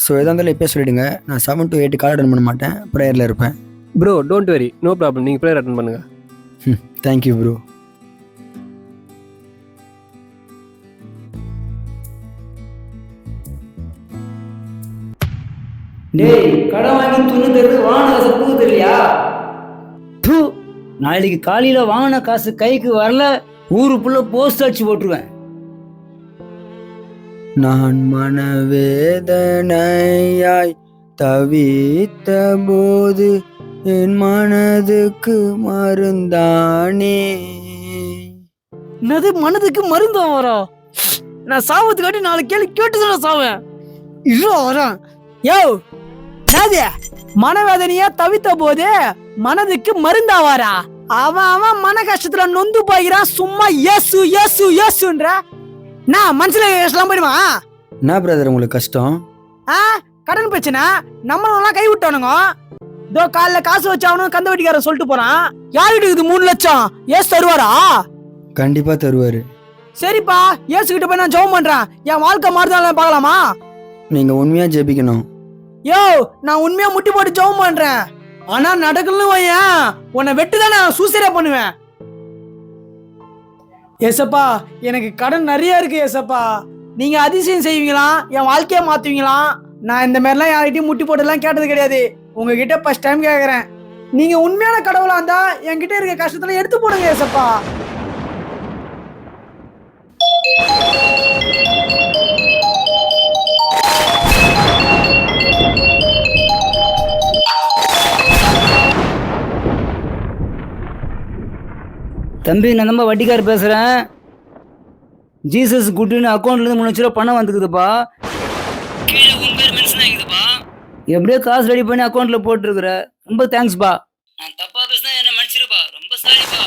So எதாக இருந்தாலும் எப்போ சொல்லிவிடுங்க. நான் 7 to 8 கால் அட்டன் பண்ண மாட்டேன், ப்ரேயரில் இருப்பேன். Bro don't worry, no problem. நீங்கள் ப்ரேயர் அட்டன் பண்ணுங்கள். Thank you bro. டேய், கடன் வாங்கி துண்ணுங்கிறது வாங்கின காசு கொடுக்குறது இல்லையா? நாளைக்கு காலையில வாங்கின காசு கைக்கு வரல, ஊருக்குள்ள போஸ்ட் அடிச்சு போட்டுருவேன். நான் மனவேதனையாய் தவித்த போது என் மனதுக்கு மருந்தானே. என்னது மனதுக்கு மருந்து வரா? நான் சாவத்துக்காட்டி 4 கேள்வி கேட்டு தானே சாவேன். இதோ வரேன். யோ நாதே, மனவேதனையா தவித்த போது மனதுக்கு மருந்தாவாரா? அவன் மன கஷ்டத்துல நொந்து போகிறான், சும்மா ஏசு ஏசு ஏசுன்ற. நான் மனசுல ஏசலாம் போயிடுமா? என்ன பிரதர் உங்களுக்கு கஷ்டம்? கடன் பிரச்சனை, நம்மளெல்லாம் கை விட்டானுங்க. இதோ காலைல காசு வச்சாவனும் கந்த வெட்டிக்காரன் சொல்லிட்டு போறான். யாருக்கு இது 3 லட்சம்? ஏசு தருவாரா? கண்டிப்பா தருவாரு. சரிப்பா, ஏசு கிட்ட போய் நான் ஜெபம் பண்றேன். என் வாழ்க்கை மாறுதாலும் பார்க்கலாமா? நீங்க உண்மையா ஜெபிக்கணும். யோ, நான் உண்மையா முட்டி போட்டு ஜெபம் பண்றேன். ஆனா நடக்கலன்னு வையேன், உன்னை வெட்டுதான் நான் சூசைடா பண்ணுவேன். ஏசப்பா, எனக்கு கடன் நிறைய இருக்கு ஏசப்பா. நீங்க அதிசயம் செய்வீங்களா? என் வாழ்க்கைய மாத்துவீங்களா? நான் இந்த மாதிரிலாம் யார்கிட்டயும் முட்டி போட்டுலாம் கேட்டது கிடையாது. உங்ககிட்ட ஃபர்ஸ்ட் டைம் கேக்குறேன். நீங்க உண்மையான கடவுளா இருந்தா என்கிட்ட இருக்க கஷ்டத்துல எடுத்து போடுங்க ஏசப்பா. தம்பி, நான் நம்ம வட்டிக்கார் பேசுறேன். ஜீசஸ் குட்டுன்னு அக்கௌண்ட்ல இருந்து 3 லட்ச ரூபா பணம் வந்துக்குதுப்பா. கீழே உன் பேர் மென்ஷன் ஆகிக்குதுப்பா. எப்படியோ காசு ரெடி பண்ணி அக்கௌண்ட்ல போட்டுருக்குற. ரொம்ப தேங்க்ஸ்பா. நான் தப்பா பேசினா என்ன மன்னிச்சிருப்பா. ரொம்ப சாரிப்பா.